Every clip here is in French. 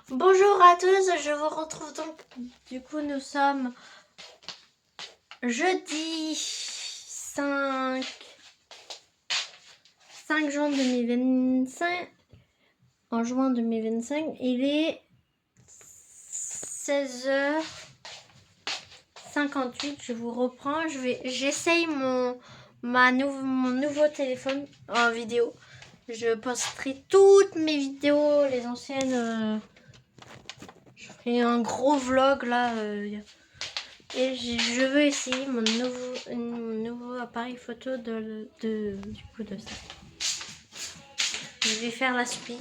Bonjour à tous, je vous retrouve donc. Du coup, nous sommes jeudi 5 juin 2025. En juin 2025, il est 16h58. Je vous reprends. J'essaye mon nouveau téléphone en vidéo. Je posterai toutes mes vidéos, les anciennes. Je ferai un gros vlog là. Et je veux essayer mon nouveau appareil photo du coup de ça. Je vais faire la spie,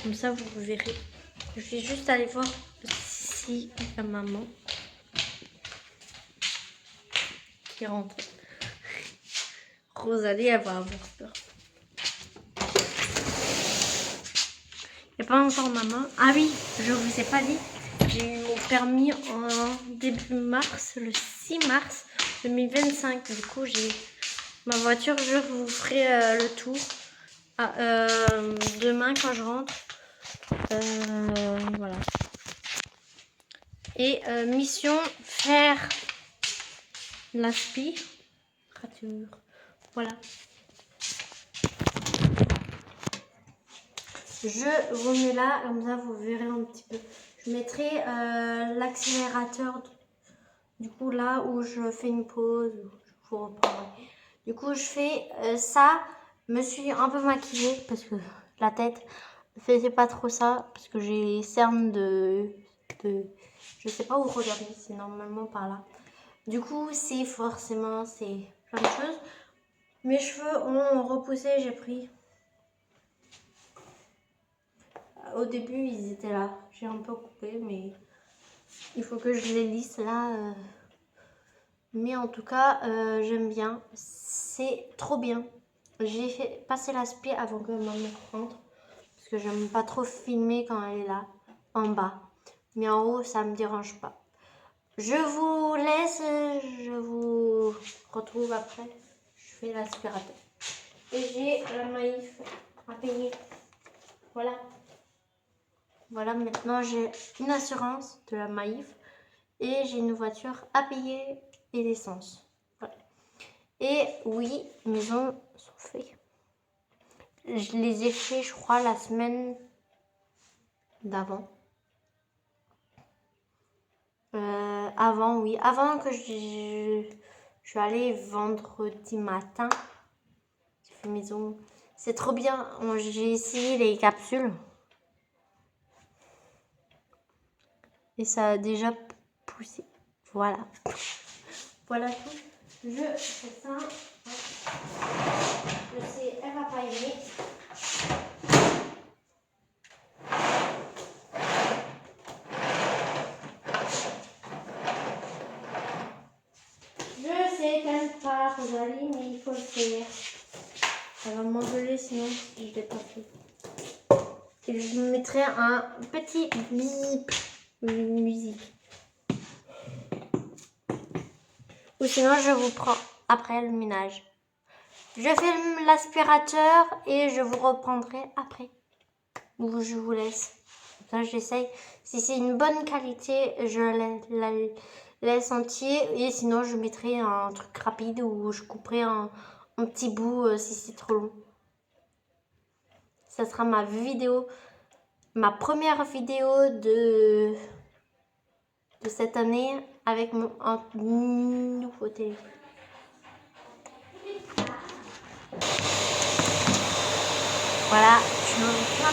comme ça vous verrez. Je vais juste aller voir si la maman qui rentre. Rosalie, elle va avoir peur. Il n'y a pas encore maman. Ah oui, je vous ai pas dit. J'ai eu mon permis en début mars, le 6 mars 2025. Du coup, j'ai ma voiture. Je vous ferai le tour demain quand je rentre. Voilà. Et mission, faire la spie. Rature. Voilà. Je vous mets là, comme ça vous verrez un petit peu. Je mettrai l'accélérateur du coup là où je fais une pause. Je vous reprendrai. Du coup je fais ça. Me suis un peu maquillée parce que la tête ne faisait pas trop ça. Parce que j'ai les cernes de... Je sais pas où regarder, c'est normalement par là. Du coup c'est forcément plein de choses. Mes cheveux ont repoussé, j'ai pris. Au début, ils étaient là. J'ai un peu coupé, mais il faut que je les lisse là. Mais en tout cas, j'aime bien. C'est trop bien. J'ai fait passer la spie avant que maman rentre. Parce que j'aime pas trop filmer quand elle est là, en bas. Mais en haut, ça me dérange pas. Je vous laisse. Je vous retrouve après. Je fais l'aspirateur. Et j'ai la Maïf à payer. Voilà. Voilà, maintenant j'ai une assurance de la Maïf et j'ai une voiture à payer et l'essence. Voilà. Et oui, mes ongles sont faits. Je les ai faits, je crois, la semaine d'avant. Avant que je suis allée vendredi matin. J'ai fait mes ongles. C'est trop bien. J'ai essayé les capsules. Et ça a déjà poussé. Voilà. Voilà tout. Je fais ça. Je sais, elle va pas aimer. Je sais qu'elle n'aime pas Rosalie, mais il faut le faire. Elle va m'engueuler sinon je ne l'ai pas fait. Et je mettrai un petit bip musique. Ou sinon je vous prends après le ménage. Je filme l'aspirateur et je vous reprendrai après. Ou je vous laisse. Ça j'essaye. Si c'est une bonne qualité, je la laisse entier. Et sinon je mettrai un truc rapide où je couperai un petit bout si c'est trop long. Ça sera ma vidéo. Ma première vidéo de cette année avec un nouveau téléphone. Voilà, je me plein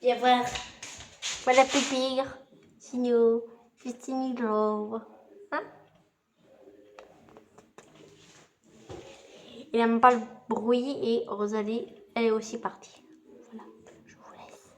Viens voir. Voilà Pépire. Signaux. Justine Love. Hein? Il n'aime pas le bruit et Rosalie, elle est aussi partie. Voilà, je vous laisse.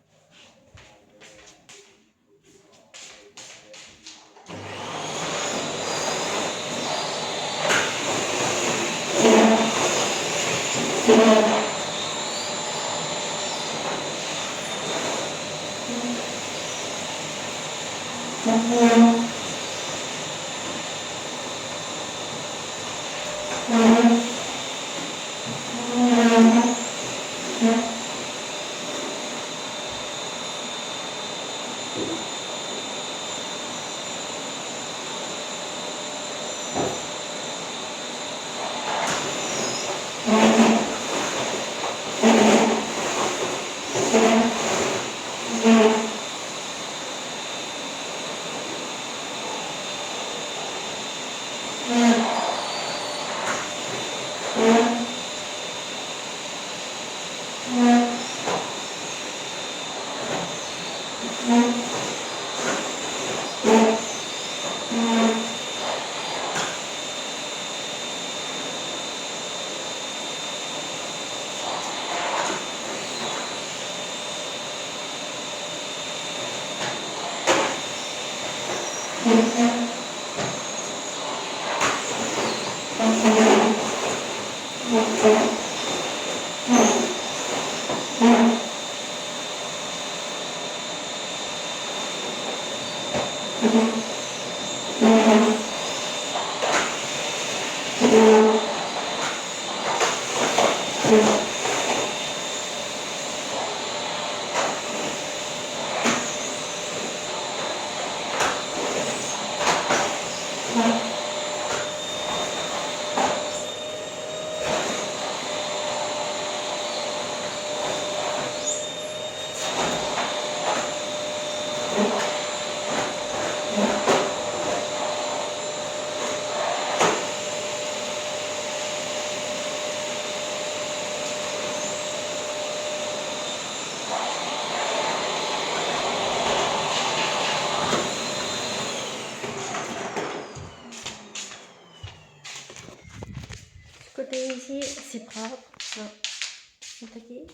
Ce côté ici, c'est propre. Attaquer.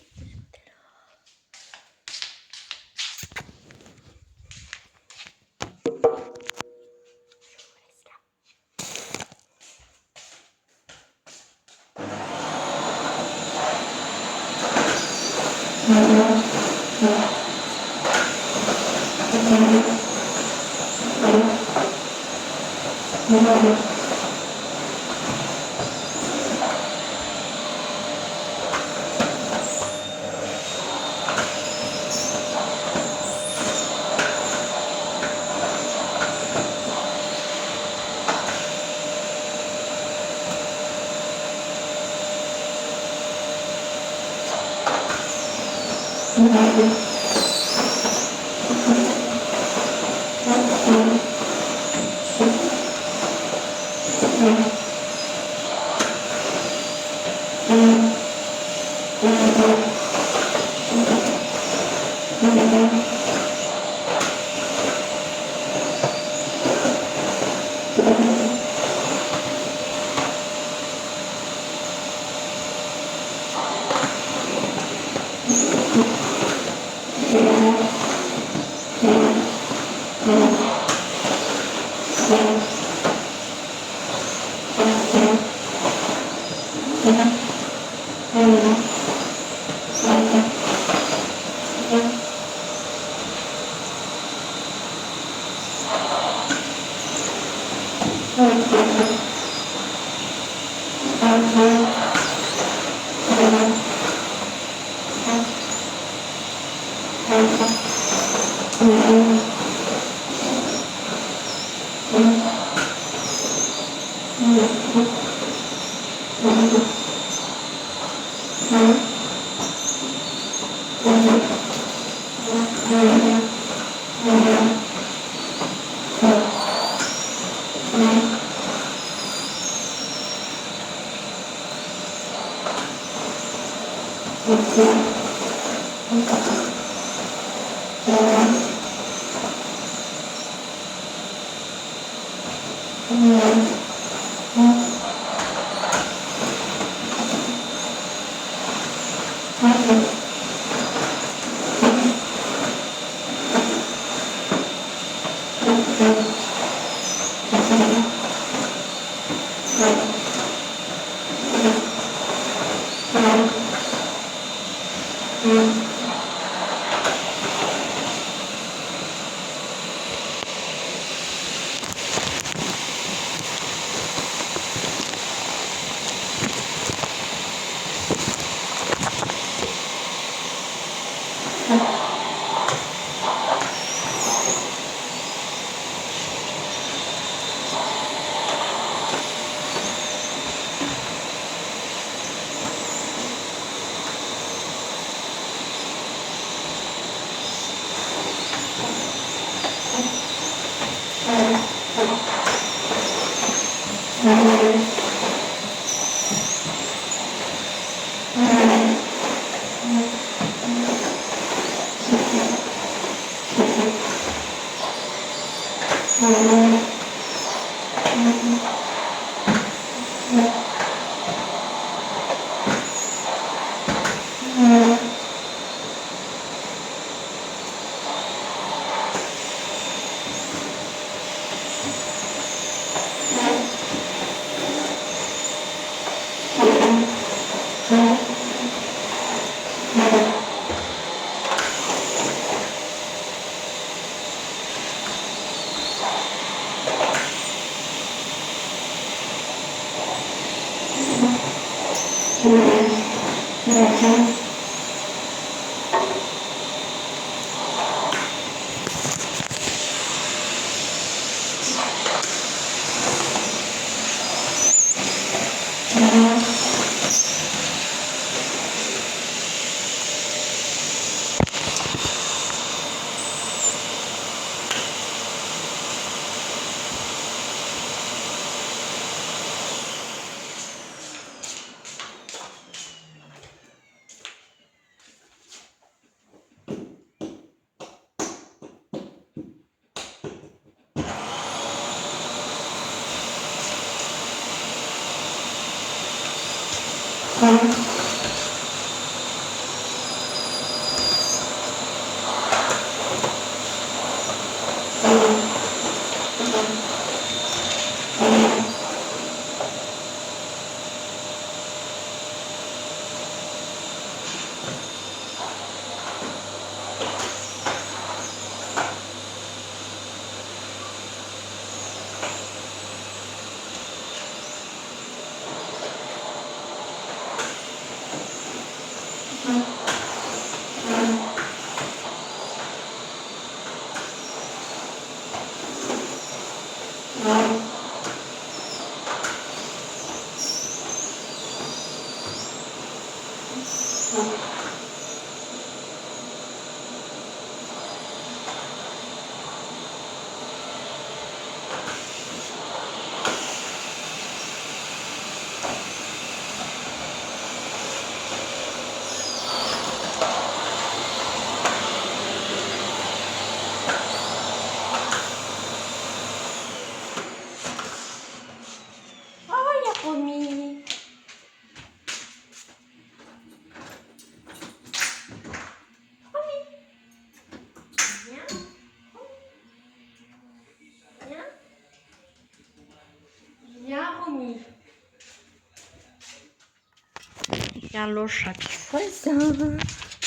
Regarde le chat qui voisin.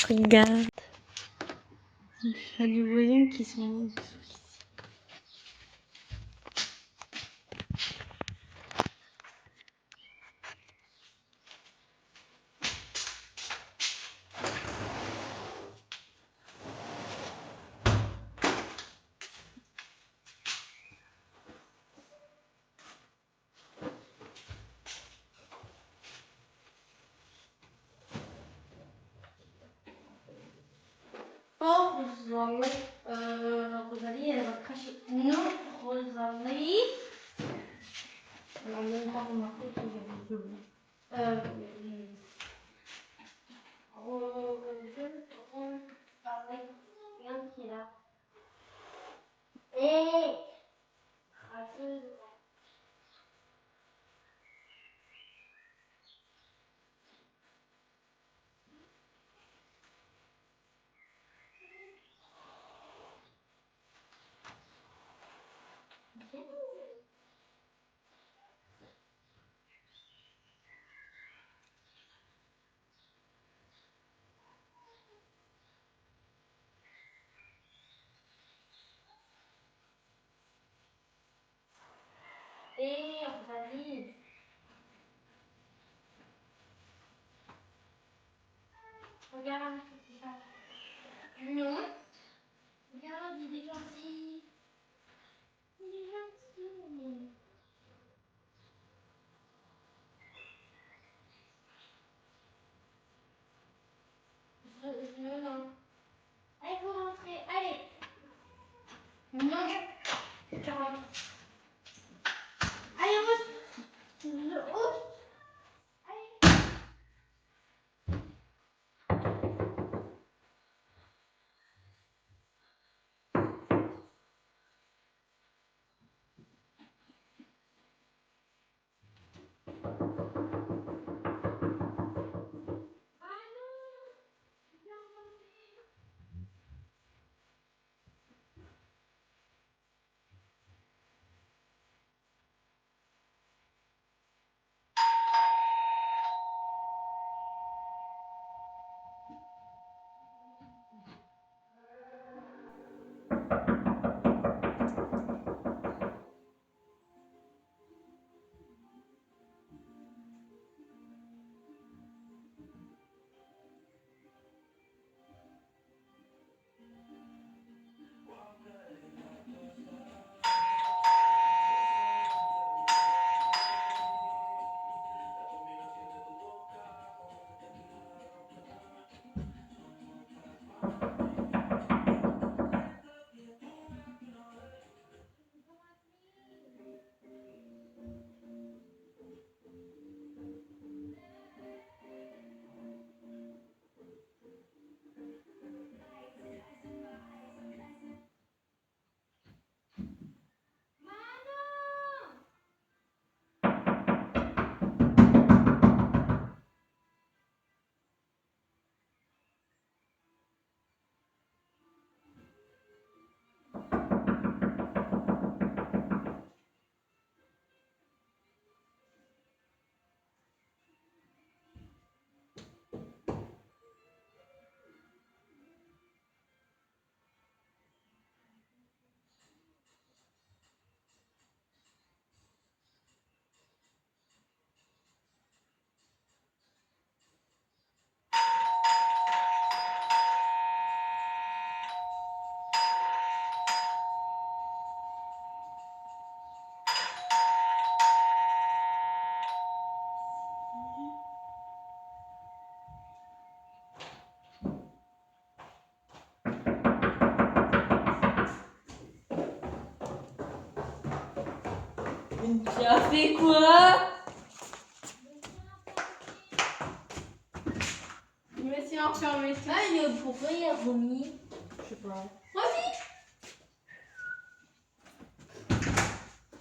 Regarde. Le chat du voisin qui sont... Rosalie, elle va cracher. Non, Rosalie. Elle a même pas remarqué qu'il y avait de l'eau. Regarde qui est là. Hé! Hé, Rosalie. Regarde, c'est ça. Non. Regarde, il est gentil. Il est gentil. Non. Allez, vous rentrez. Allez. Non. Tu rentres. Allez, rentre. Oh. Allez. Ah non. Viens rentrer. Tu as fait quoi? Je me suis enfermée. Ah, pourquoi il a remis? Je sais pas. Vas-y.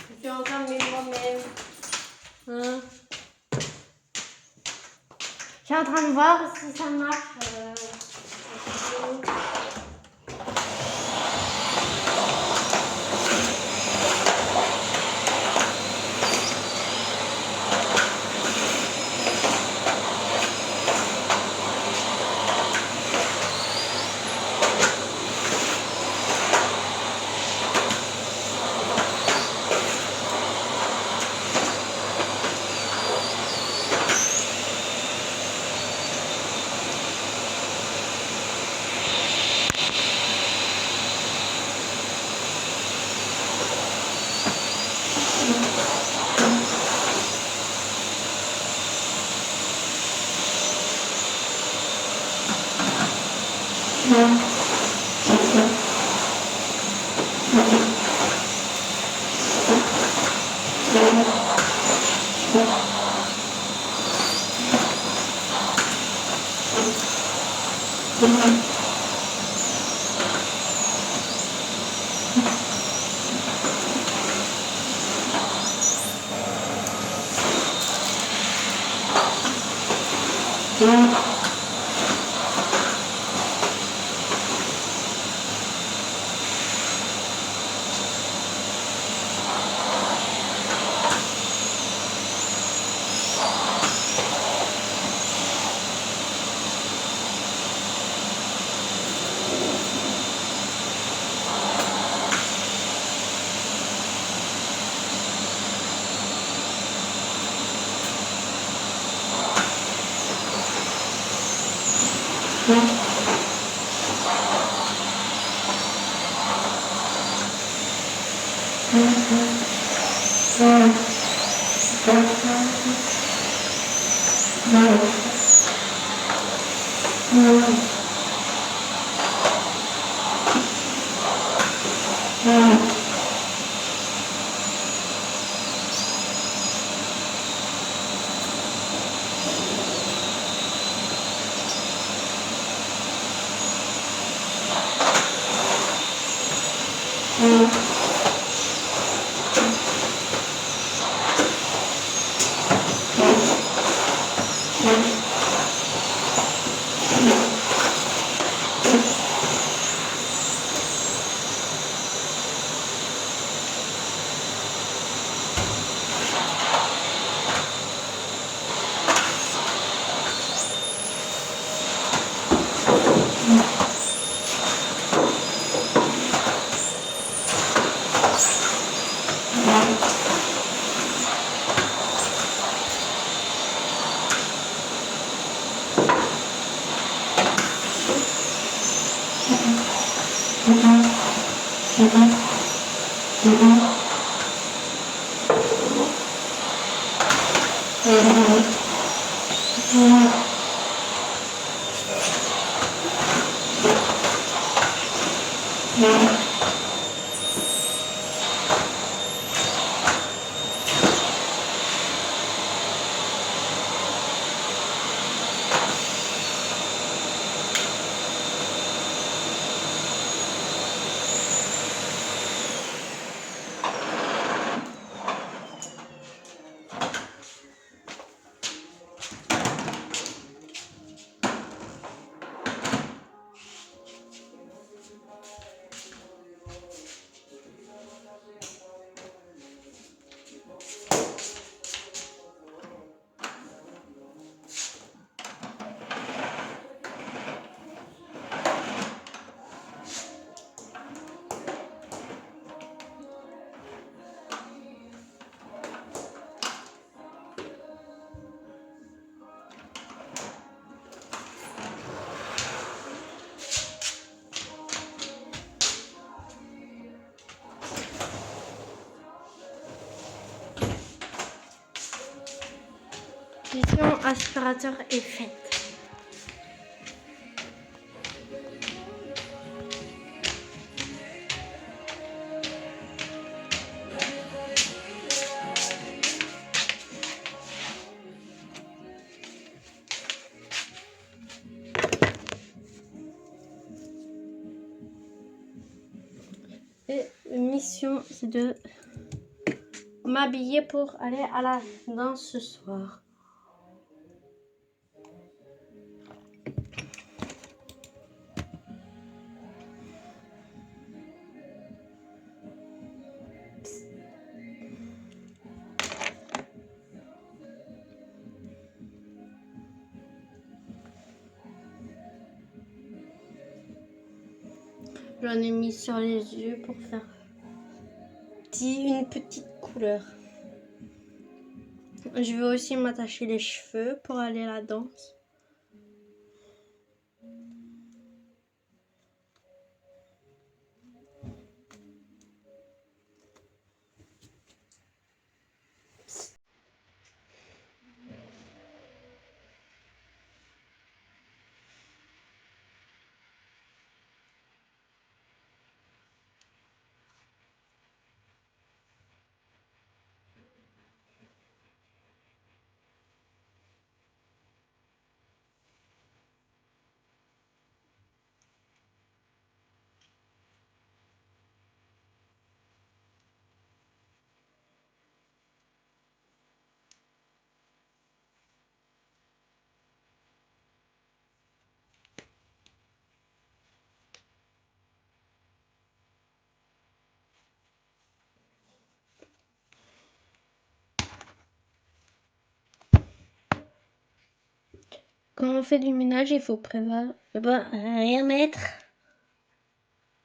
Je suis enfermée moi-même. Hein? Je suis en train de voir si ça marche. Mission aspirateur est faite. Et mission, c'est de m'habiller pour aller à la danse ce soir. J'en ai mis sur les yeux pour faire une petite couleur. Je vais aussi m'attacher les cheveux pour aller à la danse. quand on fait du ménage, il faut prévoir rien mettre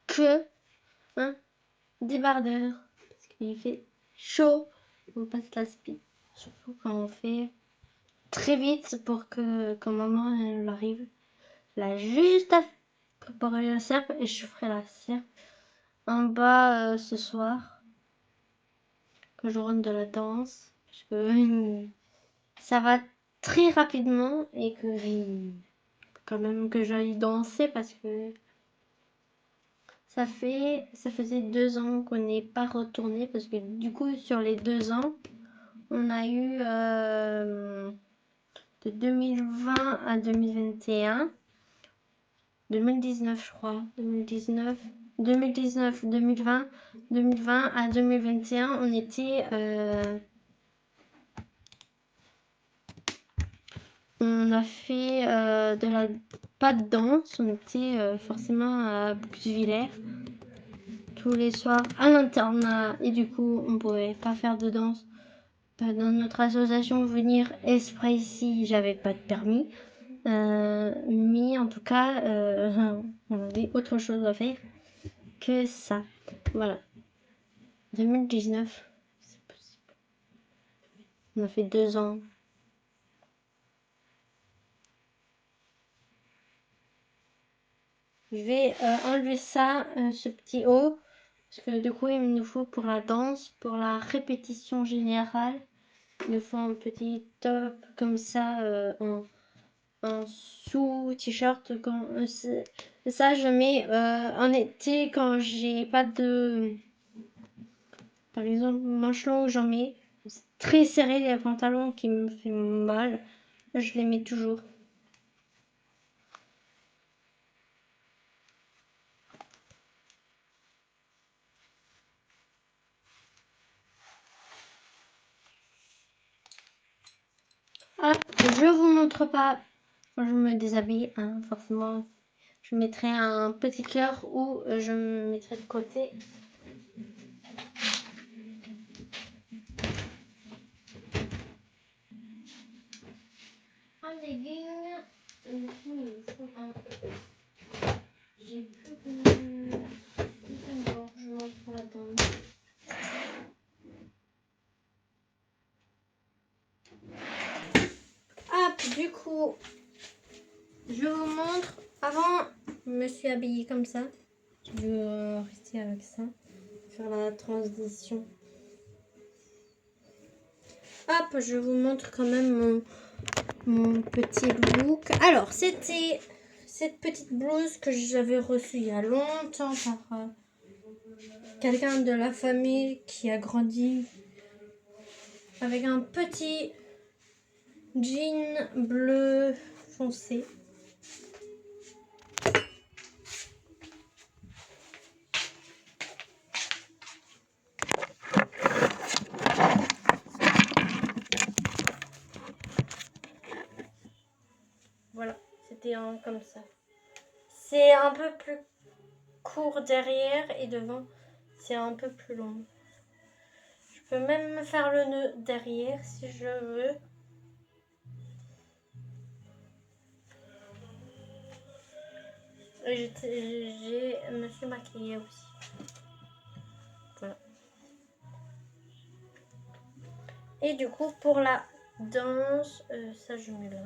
que débardeur. Parce qu'il fait chaud, on passe l'aspi. Surtout quand on fait très vite pour que quand maman elle arrive. Là, juste à préparer la serpe et je ferai la serpe en bas ce soir. Que je rentre de la danse. Parce que ça va très rapidement et que quand même que j'aille danser parce que ça faisait 2 ans qu'on n'est pas retourné parce que du coup sur les 2 ans on a eu de 2020 à 2021 2019 je crois 2019 2020 à 2021 on était on a fait pas de danse, on était forcément à Buxwiller tous les soirs à l'internat et du coup on pouvait pas faire de danse. Dans notre association Venir Esprit ici, j'avais pas de permis, mais en tout cas on avait autre chose à faire que ça. Voilà. 2019, c'est possible. On a fait 2 ans. Je vais enlever ça, ce petit haut, parce que du coup il nous faut pour la danse, pour la répétition générale, il nous faut un petit top comme ça en sous t-shirt. Ça je mets en été quand j'ai pas de, par exemple manches longues j'en mets. C'est très serré les pantalons qui me fait mal, je les mets toujours. Ah, je vous montre pas quand je me déshabille, hein, forcément. Je mettrai un petit cœur ou je me mettrai de côté. Un legging. J'ai plus qu'une gorge pour la danse. Hop, du coup, je vous montre. Avant, je me suis habillée comme ça. Je vais rester avec ça. Faire la transition. Hop, je vous montre quand même mon petit look. Alors, c'était cette petite blouse que j'avais reçue il y a longtemps par quelqu'un de la famille qui a grandi avec un petit jean bleu foncé. Voilà, c'était comme ça. C'est un peu plus court derrière et devant, c'est un peu plus long. Je peux même me faire le nœud derrière si je veux. Je me suis maquillée aussi. Voilà. Et du coup, pour la danse, ça je mets là.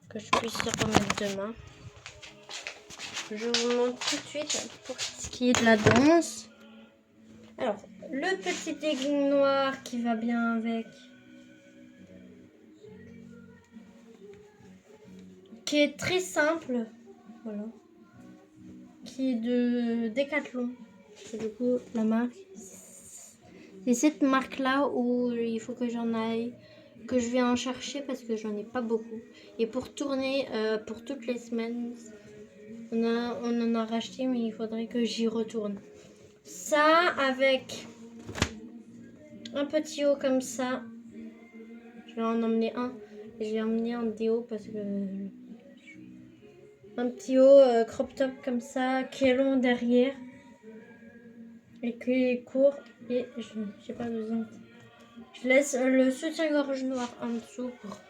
Que je puisse remettre demain. Je vous montre tout de suite pour ce qui est de la danse. Alors, le petit legging noir qui va bien avec. Qui est très simple. Voilà. Qui est de Decathlon. C'est du coup la marque. C'est cette marque là où il faut que j'en aille, que je vais en chercher parce que j'en ai pas beaucoup. Et pour tourner pour toutes les semaines, on en a racheté mais il faudrait que j'y retourne. Ça avec un petit haut comme ça. Je vais en emmener un. Et je vais emmener un déo parce que un petit haut crop top comme ça qui est long derrière. Et qui est court et j'ai pas besoin. Je laisse le soutien-gorge noir en dessous pour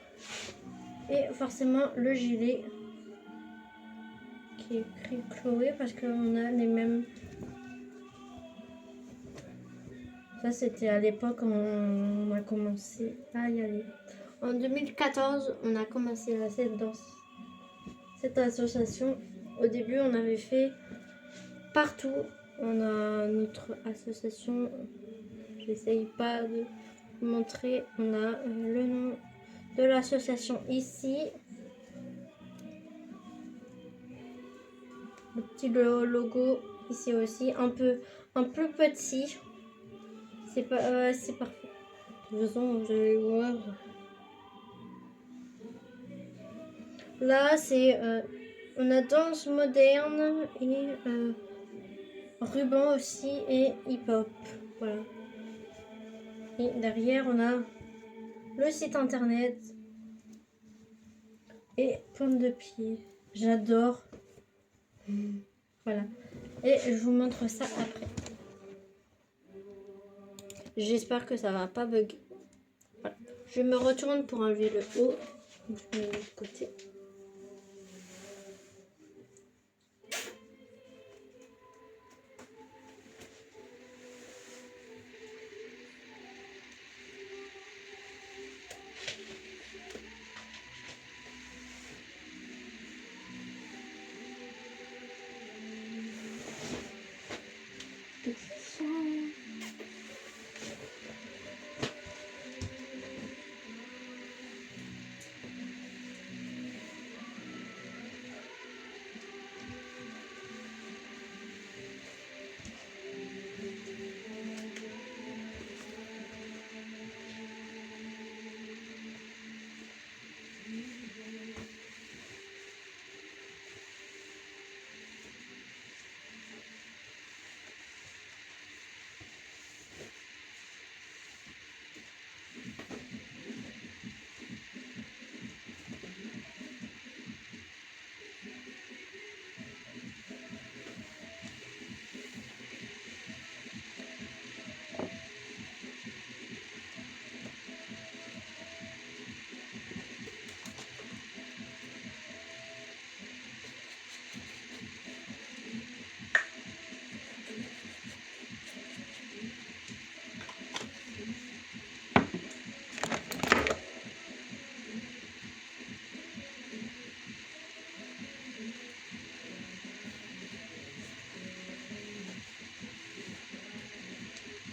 Et forcément le gilet qui est écrit Chloé parce qu'on a les mêmes. Ça c'était à l'époque où on a commencé à y aller. En 2014, on a commencé dans cette association. Au début, on avait fait partout. On a notre association. J'essaye pas de vous montrer. On a le nom de l'association ici. Le petit logo ici aussi. Un peu petit. C'est pas, c'est parfait. De toute façon, vous allez voir. Là, c'est on a danse moderne et ruban aussi et hip-hop. Voilà. Et derrière, on a le site internet et pointe de pied. J'adore. Voilà. Et je vous montre ça après. J'espère que ça va pas bugger. Voilà. Je me retourne pour enlever le haut. Je mets de l'autre côté.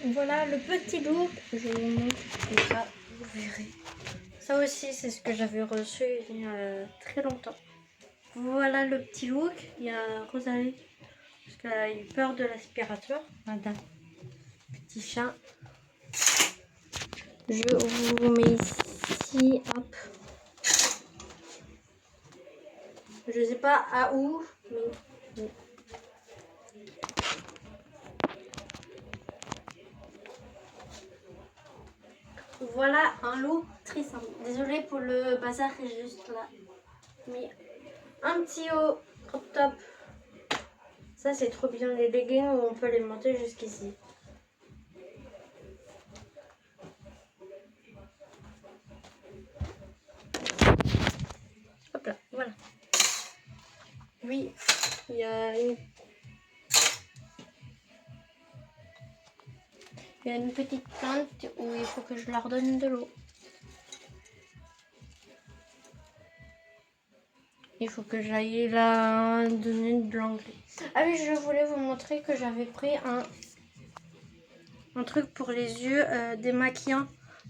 Voilà le petit look. Je vous montre comme ça, vous verrez. Ça aussi, c'est ce que j'avais reçu il y a très longtemps. Voilà le petit look. Il y a Rosalie parce qu'elle a eu peur de l'aspirateur. Voilà. Petit chat. Je vous mets ici. Hop. Je sais pas à où, mais... Voilà un look très simple. Désolée pour le bazar qui est juste là. Mais un petit haut crop top. Ça c'est trop bien, les leggings où on peut les monter jusqu'ici. Hop là, voilà. Oui, il y a une petite plante où il faut que je leur donne de l'eau. Il faut que j'aille la donner de l'anglais. Ah oui, je voulais vous montrer que j'avais pris un truc pour les yeux démaquillant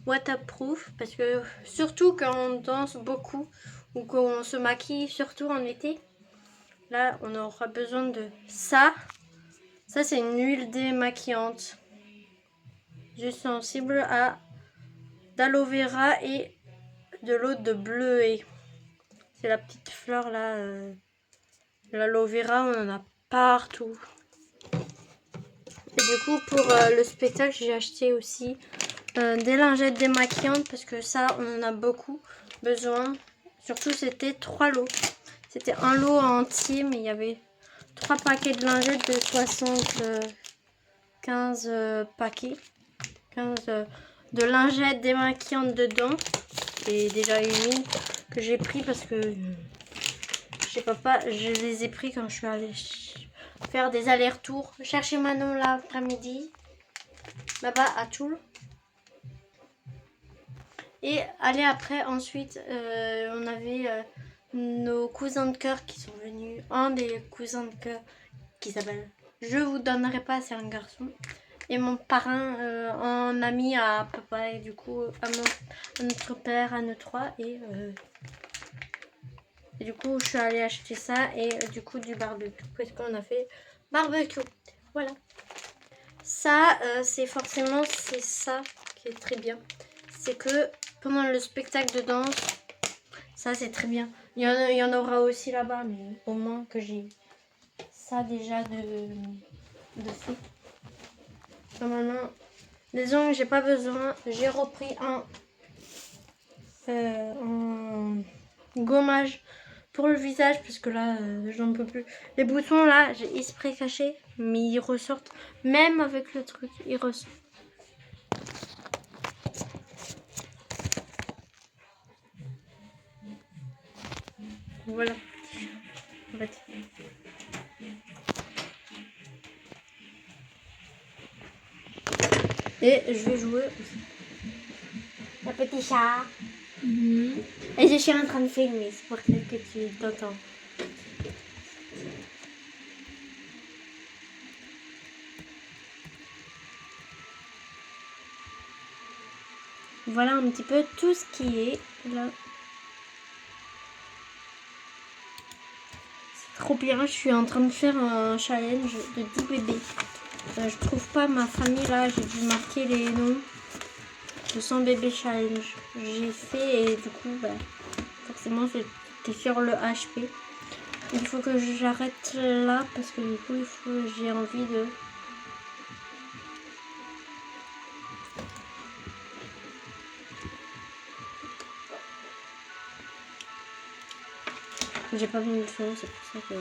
waterproof. Parce que surtout quand on danse beaucoup ou qu'on se maquille, surtout en été, là on aura besoin de ça. Ça c'est une huile démaquillante. Juste sensible à d'aloe vera et de l'eau de bleuet. C'est la petite fleur là. L'aloe vera, on en a partout. Et du coup, pour le spectacle, j'ai acheté aussi des lingettes démaquillantes parce que ça, on en a beaucoup besoin. Surtout, c'était 3 lots. C'était un lot entier, mais il y avait 3 paquets de lingettes de 75 paquets. 15 de lingettes démaquillantes dedans. Et déjà humide. que j'ai pris parce que chez papa, je les ai pris quand je suis allée faire des allers-retours. Chercher Manon l'après-midi, là-bas à Toul. Et aller après, ensuite, on avait nos cousins de cœur qui sont venus. Un des cousins de cœur qui s'appelle Je vous donnerai pas, c'est un garçon. Et mon parrain, un ami à papa et du coup à notre père, à nous trois. Et du coup, je suis allée acheter ça et du coup du barbecue parce qu'on a fait barbecue. Voilà. Ça, c'est forcément ça qui est très bien. C'est que pendant le spectacle de danse, ça c'est très bien. Il y en aura aussi là-bas, mais au moins que j'ai ça déjà de fait. Normalement, les ongles, j'ai pas besoin. J'ai repris un gommage pour le visage parce que là, j'en peux plus. Les boutons là, j'ai exprès caché, mais ils ressortent. Même avec le truc, ils ressortent. Voilà. En fait. Et je vais jouer aussi. Le petit chat. Et je suis en train de filmer, c'est pour ça que tu t'entends. Voilà un petit peu tout ce qui est là. C'est trop bien, je suis en train de faire un challenge de 10 bébés. Je trouve pas ma famille là, j'ai dû marquer les noms. Le 100 bébés challenge. J'ai fait et du coup, forcément, c'était sur le HP. Il faut que j'arrête là parce que du coup, j'ai envie de... J'ai pas mis le son, c'est pour ça que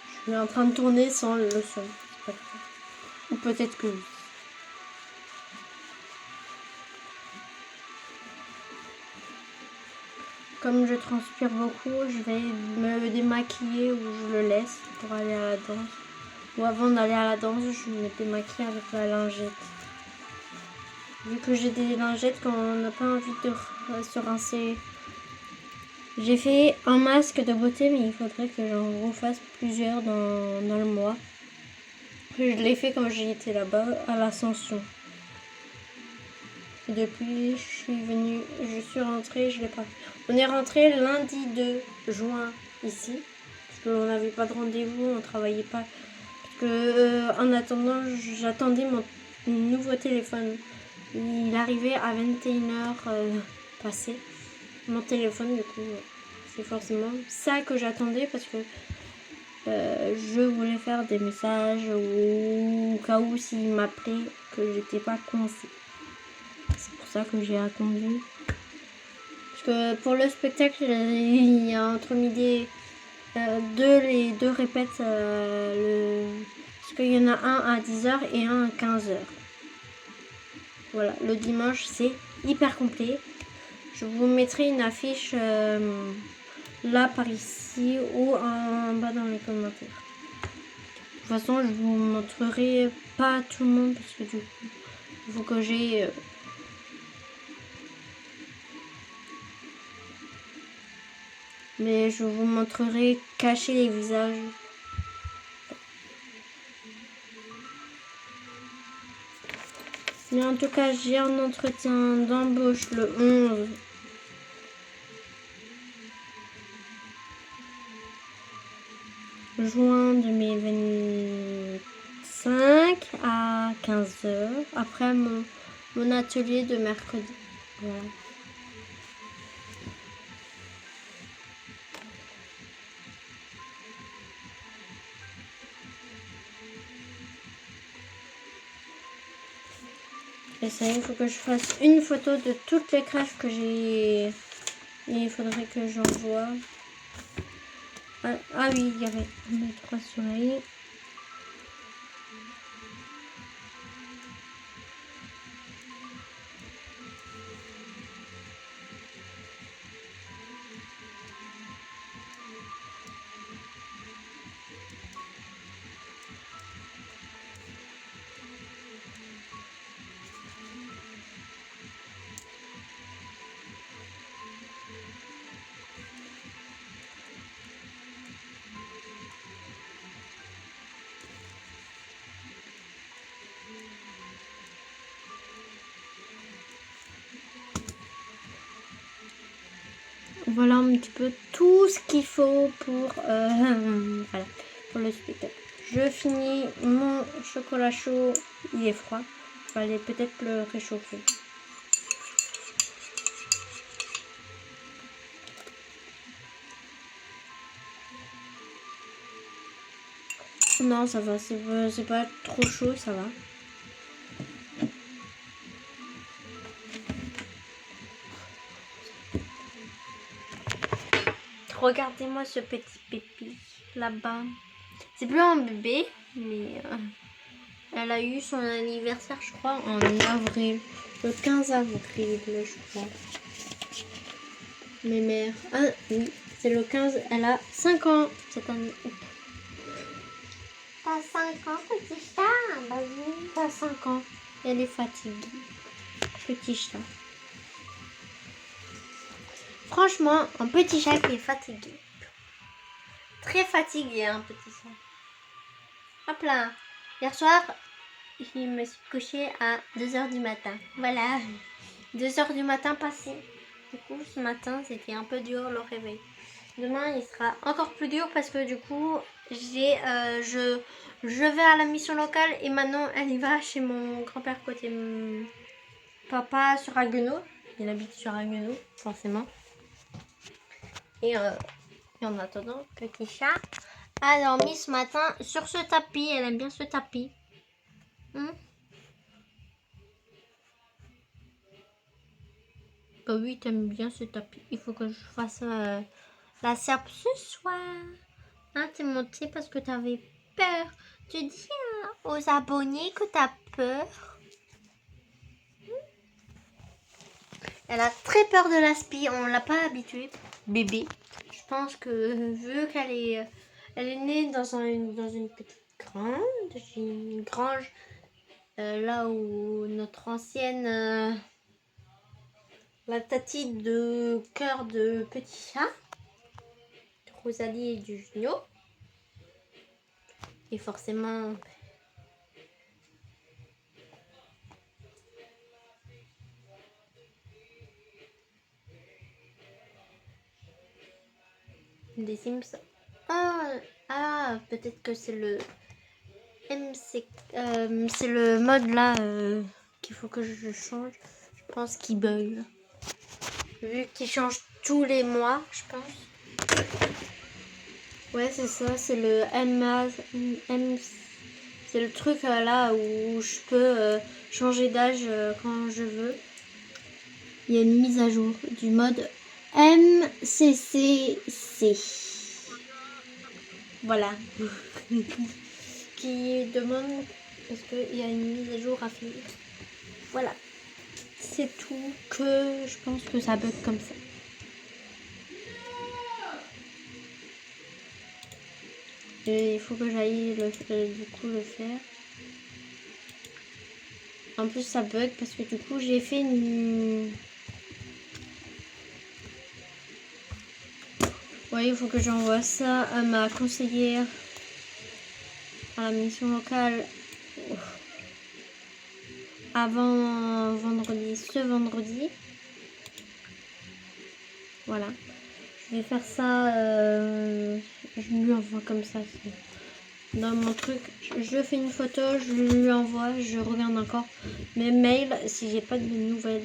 je suis en train de tourner sans le son. Pas grave. Ou peut-être que oui. Comme je transpire beaucoup, je vais me démaquiller ou je le laisse pour aller à la danse. Ou avant d'aller à la danse, je me démaquille avec la lingette. Vu que j'ai des lingettes quand on n'a pas envie de se rincer. J'ai fait un masque de beauté, mais il faudrait que j'en refasse plusieurs dans le mois. Je l'ai fait quand j'étais là-bas, à l'Ascension. Et depuis, je suis rentrée, je l'ai pas fait. On est rentré lundi 2 juin ici, parce qu'on n'avait pas de rendez-vous, on travaillait pas. Parce que en attendant, j'attendais mon nouveau téléphone. Il arrivait à 21h passé. Mon téléphone, du coup, c'est forcément ça que j'attendais parce que je voulais faire des messages au cas où s'il m'appelait que j'étais pas coincée. C'est pour ça que j'ai attendu. Parce que pour le spectacle, il y a entre midi les deux répètes parce qu'il y en a un à 10h et un à 15h. Voilà, le dimanche c'est hyper complet. Je vous mettrai une affiche là par ici ou en bas dans les commentaires. De toute façon, je vous montrerai pas tout le monde parce que du coup, il faut que j'ai... mais je vous montrerai cacher les visages. Mais en tout cas, j'ai un entretien d'embauche le 11. Juin 2025 à 15h. Après mon atelier de mercredi. Voilà. Et ça, il faut que je fasse une photo de toutes les crèches que j'ai. Et il faudrait que j'envoie. Ah oui, il y avait 1, 2, 3 soleils. Voilà un petit peu tout ce qu'il faut pour, voilà, pour le spectacle. Je finis mon chocolat chaud, il est froid. Je vais aller peut-être le réchauffer. Non, ça va, c'est pas trop chaud, ça va. Regardez-moi ce petit pépi là-bas. C'est plus un bébé, mais elle a eu son anniversaire, je crois, en avril. Le 15 avril, je crois. Mes mères. Ah oui, c'est le 15. Elle a 5 ans cette année. T'as 5 ans, petit chat? Bah oui. T'as 5 ans. Elle est fatiguée. Petit chat. Franchement, un petit chat qui est fatigué. Très fatigué, un petit chat. Hop là. Hier soir, je me suis couchée à 2h du matin. Voilà. 2h du matin passé. Du coup, ce matin, c'était un peu dur le réveil. Demain, il sera encore plus dur parce que du coup, je vais à la mission locale et maintenant, elle y va chez mon grand-père côté papa sur Haguenau. Il habite sur Haguenau, forcément. Et en attendant, petit chat a dormi ce matin sur ce tapis. Elle aime bien ce tapis. Bah oui, t'aimes bien ce tapis. Il faut que je fasse la serpe ce soir. Hein, t'es monté parce que t'avais peur. Tu dis aux abonnés que t'as peur. Elle a très peur de l'aspi. On l'a pas habituée. Bébé. Je pense que vu elle est née dans une petite grange, là où notre ancienne la tati de cœur de petit chat, Rosalie et du Junio. Et forcément, des Sims. Peut-être que c'est le MC, c'est le mode là qu'il faut que je change. Je pense qu'il bug. Vu qu'il change tous les mois, je pense. Ouais, c'est ça, c'est le c'est le truc là où je peux changer d'âge quand je veux. Il y a une mise à jour du mode MCCC. Voilà. Qui demande parce qu'il y a une mise à jour à finir. Voilà. C'est tout que je pense que ça bug comme ça. Et il faut que j'aille du coup le faire. En plus ça bug parce que du coup j'ai fait une... Ouais, il faut que j'envoie ça à ma conseillère à la mission locale avant ce vendredi. Voilà. Je vais faire ça, je lui envoie comme ça. Dans mon truc, je fais une photo, je lui envoie, je regarde encore mes mails si j'ai pas de nouvelles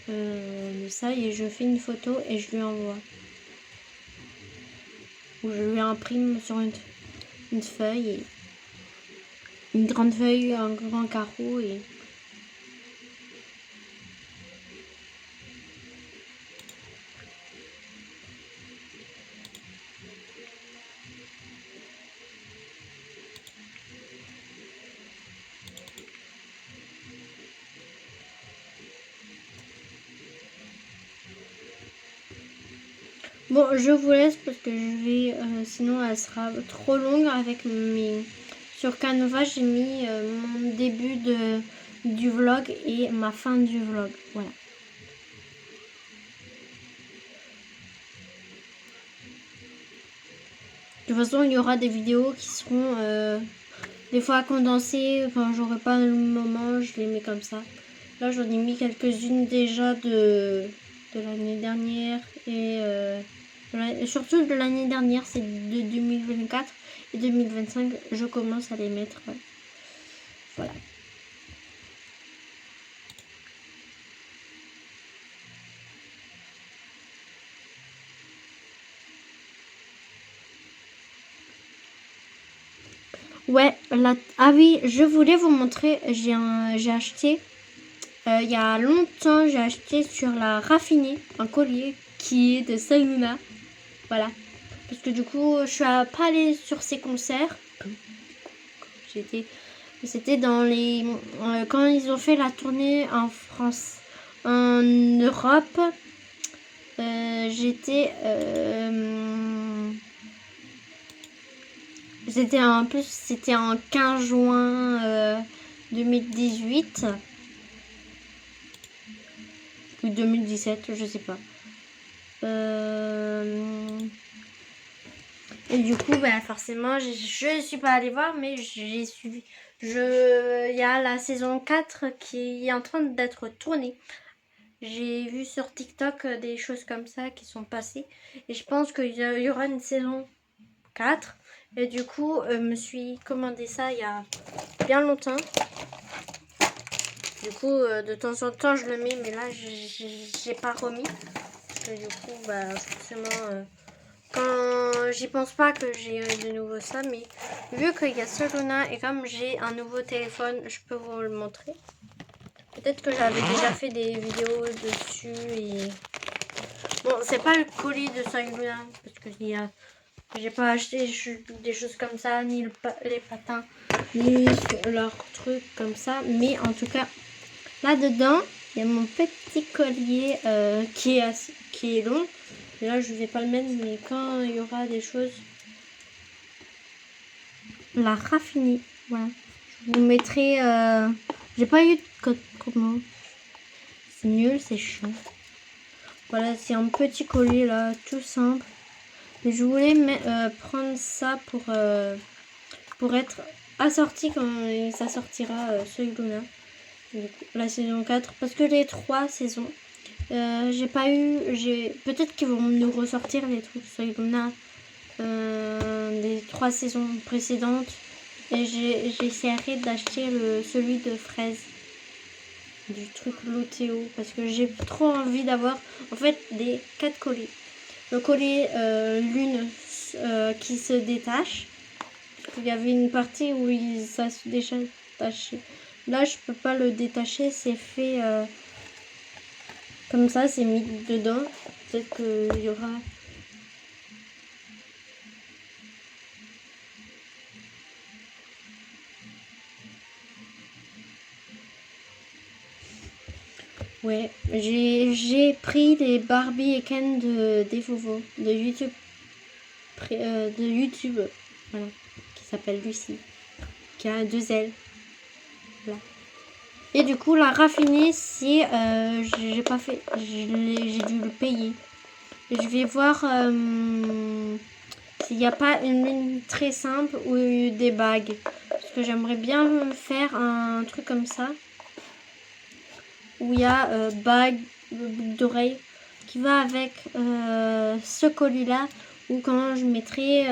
de ça et je fais une photo et je lui envoie. Ou je lui imprime sur une feuille, une grande feuille, un grand carreau et... Bon, je vous laisse parce que je vais, sinon elle sera trop longue avec mes... Sur Canva, j'ai mis mon début du vlog et ma fin du vlog. Voilà. De toute façon, il y aura des vidéos qui seront des fois condensées. Quand j'aurai pas le moment, je les mets comme ça. Là, j'en ai mis quelques-unes déjà de de l'année dernière et surtout de l'année dernière, c'est de 2024 et 2025, je commence à les mettre. Voilà. Ouais, ah oui, je voulais vous montrer, j'ai acheté, il y a longtemps, j'ai acheté sur la raffinée un collier qui est de Sayuna. Voilà. Parce que du coup, je suis pas allée sur ses concerts. C'était dans les... quand ils ont fait la tournée en France, en Europe, c'était en 15 juin 2018 ou 2017, je sais pas. Et du coup, bah, forcément, je suis pas allée voir, mais j'ai suivi. Il y a la saison 4 qui est en train d'être tournée. J'ai vu sur TikTok des choses comme ça qui sont passées. Et je pense qu'il y aura une saison 4. Et du coup, me suis commandé ça il y a bien longtemps. Du coup, de temps en temps, je le mets, mais là, j'ai pas remis. Parce que du coup, bah, forcément, quand j'y pense pas que j'ai de nouveau ça, mais vu qu'il y a Soluna et comme j'ai un nouveau téléphone, je peux vous le montrer. Peut-être que j'avais déjà fait des vidéos dessus et... Bon, c'est pas le colis de Soluna, parce que j'ai pas acheté des choses comme ça, ni les patins, ni leurs trucs comme ça. Mais en tout cas, là-dedans, il y a mon petit collier qui est long. Et là, je vais pas le mettre, mais quand il y aura des choses... La raffinée, voilà. Je vous mettrai... J'ai pas eu de code promo. C'est nul, c'est chiant. Voilà, c'est un petit collier là, tout simple. Et je voulais prendre ça pour être assorti quand ça sortira Soyluna. La saison 4. Parce que les 3 saisons, j'ai pas eu... Peut-être qu'ils vont nous ressortir les trucs Soyluna des 3 saisons précédentes. Et j'essaierai d'acheter celui de fraise. Du truc Loteo. Parce que j'ai trop envie d'avoir en fait des 4 colis. Le collier lune qui se détache. Il y avait une partie où ça se détachait. Là, je peux pas le détacher. C'est fait comme ça. C'est mis dedans. Peut-être qu'il y aura... Ouais, j'ai pris les Barbie et Ken des Fofos de YouTube. Voilà, qui s'appelle Lucie, qui a 2 ailes. Voilà. Et du coup, la raffinée, c'est j'ai pas fait, j'ai dû le payer. Et je vais voir s'il n'y a pas une ligne très simple ou des bagues, parce que j'aimerais bien faire un truc comme ça où il y a bague, boucle d'oreille qui va avec ce colis là, ou quand je mettrai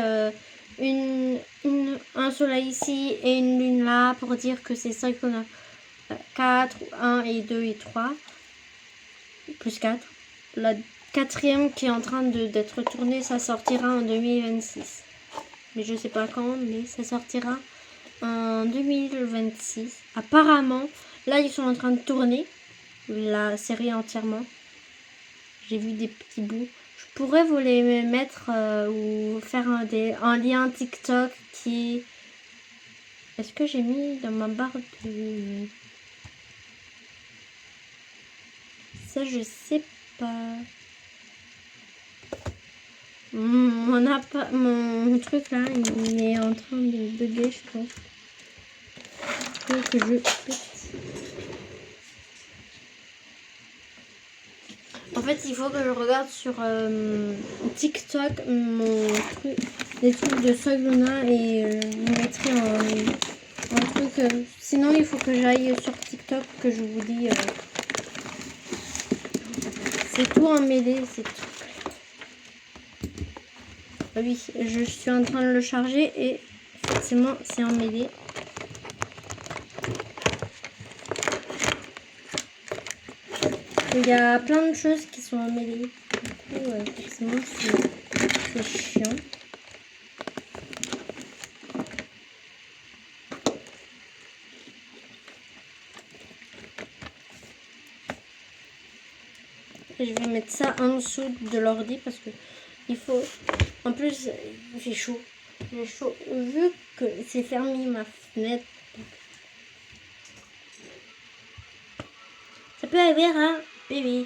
un soleil ici et une lune là pour dire que c'est ça qu'on a 4, 1 et 2 et 3 plus 4. La 4e qui est en train d'être tournée, ça sortira en 2026, mais je sais pas quand, mais ça sortira en 2026 apparemment. Là ils sont en train de tourner la série entièrement. J'ai vu des petits bouts. Je pourrais vous les mettre ou faire un lien TikTok qui... Est-ce que j'ai mis dans ma barre de... Ça, je sais pas. Mon truc là, il est en train de bugger, je pense. Il faut que je... En fait, il faut que je regarde sur TikTok les trucs de Soyluna et je mettrai un truc. Sinon, il faut que j'aille sur TikTok, que je vous dis. C'est tout emmêlé, c'est tout. Ah oui, je suis en train de le charger et forcément c'est emmêlé. Il y a plein de choses qui sont emmêlées. Du coup, forcément c'est chiant. Et je vais mettre ça en dessous de l'ordi parce que il faut. En plus, il fait chaud. Il fait chaud. Vu que c'est fermé ma fenêtre. Ça peut arriver à un bébé.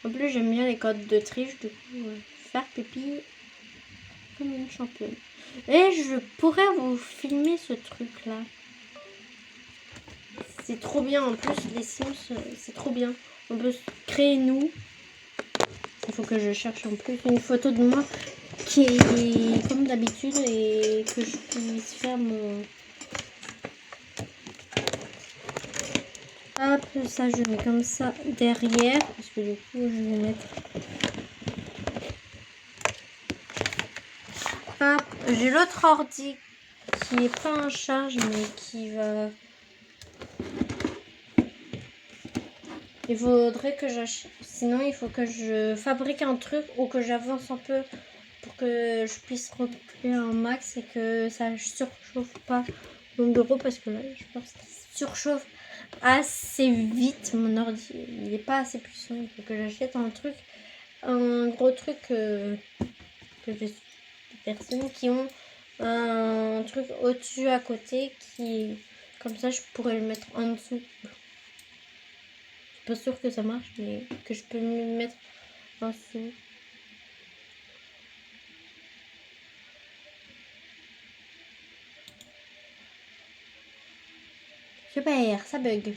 En plus, j'aime bien les codes de triche, du coup, faire pipi comme une championne. Et je pourrais vous filmer ce truc-là. C'est trop bien. En plus, les Sims, c'est trop bien. On peut créer nous. Il faut que je cherche en plus une photo de moi qui est comme d'habitude et que je puisse faire mon... Hop, ça je mets comme ça derrière parce que du coup je vais mettre... Hop, j'ai l'autre ordi qui est pas en charge mais qui va... Il faudrait que j'achète... Sinon il faut que je fabrique un truc ou que j'avance un peu pour que je puisse reculer un max et que ça ne surchauffe pas mon bureau parce que là je pense qu'il surchauffe assez vite mon ordi. Il n'est pas assez puissant. Il faut que j'achète un gros truc que des personnes qui ont un truc au-dessus à côté qui comme ça je pourrais le mettre en dessous. Je suis pas sûre que ça marche mais que je peux me mettre en dessous. Super, ça bug.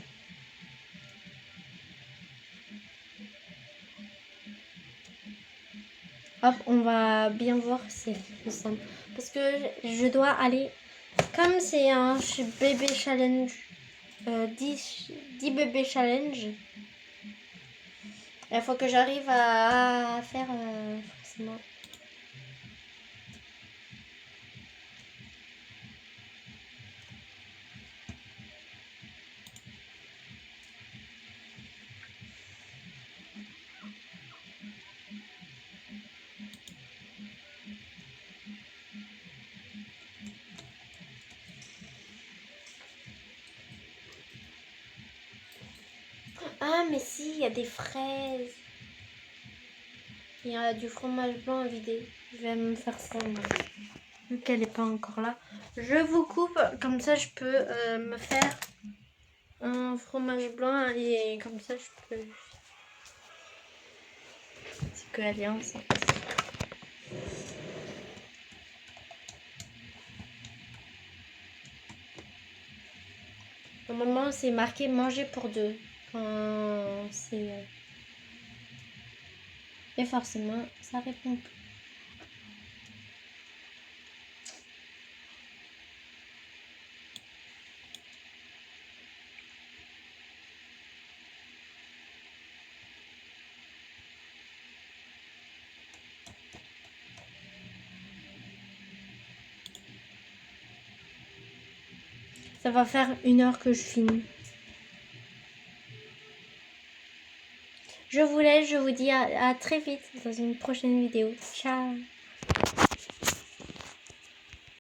Hop, on va bien voir, c'est plus simple. Parce que je dois aller, comme c'est un bébé challenge, 10 bébés challenge, il faut que j'arrive à faire forcément. Ah, mais si, il y a des fraises. Il y a du fromage blanc à vider. Je vais me faire ça, moi. Vu qu'elle n'est pas encore là. Je vous coupe, comme ça je peux me faire un fromage blanc et comme ça je peux... C'est qu'elle est enceinte. Normalement, c'est marqué manger pour deux. Quand c'est... Et forcément, ça répond plus. Ça va faire 1 heure que je filme. Je vous laisse, je vous dis à très vite dans une prochaine vidéo. Ciao!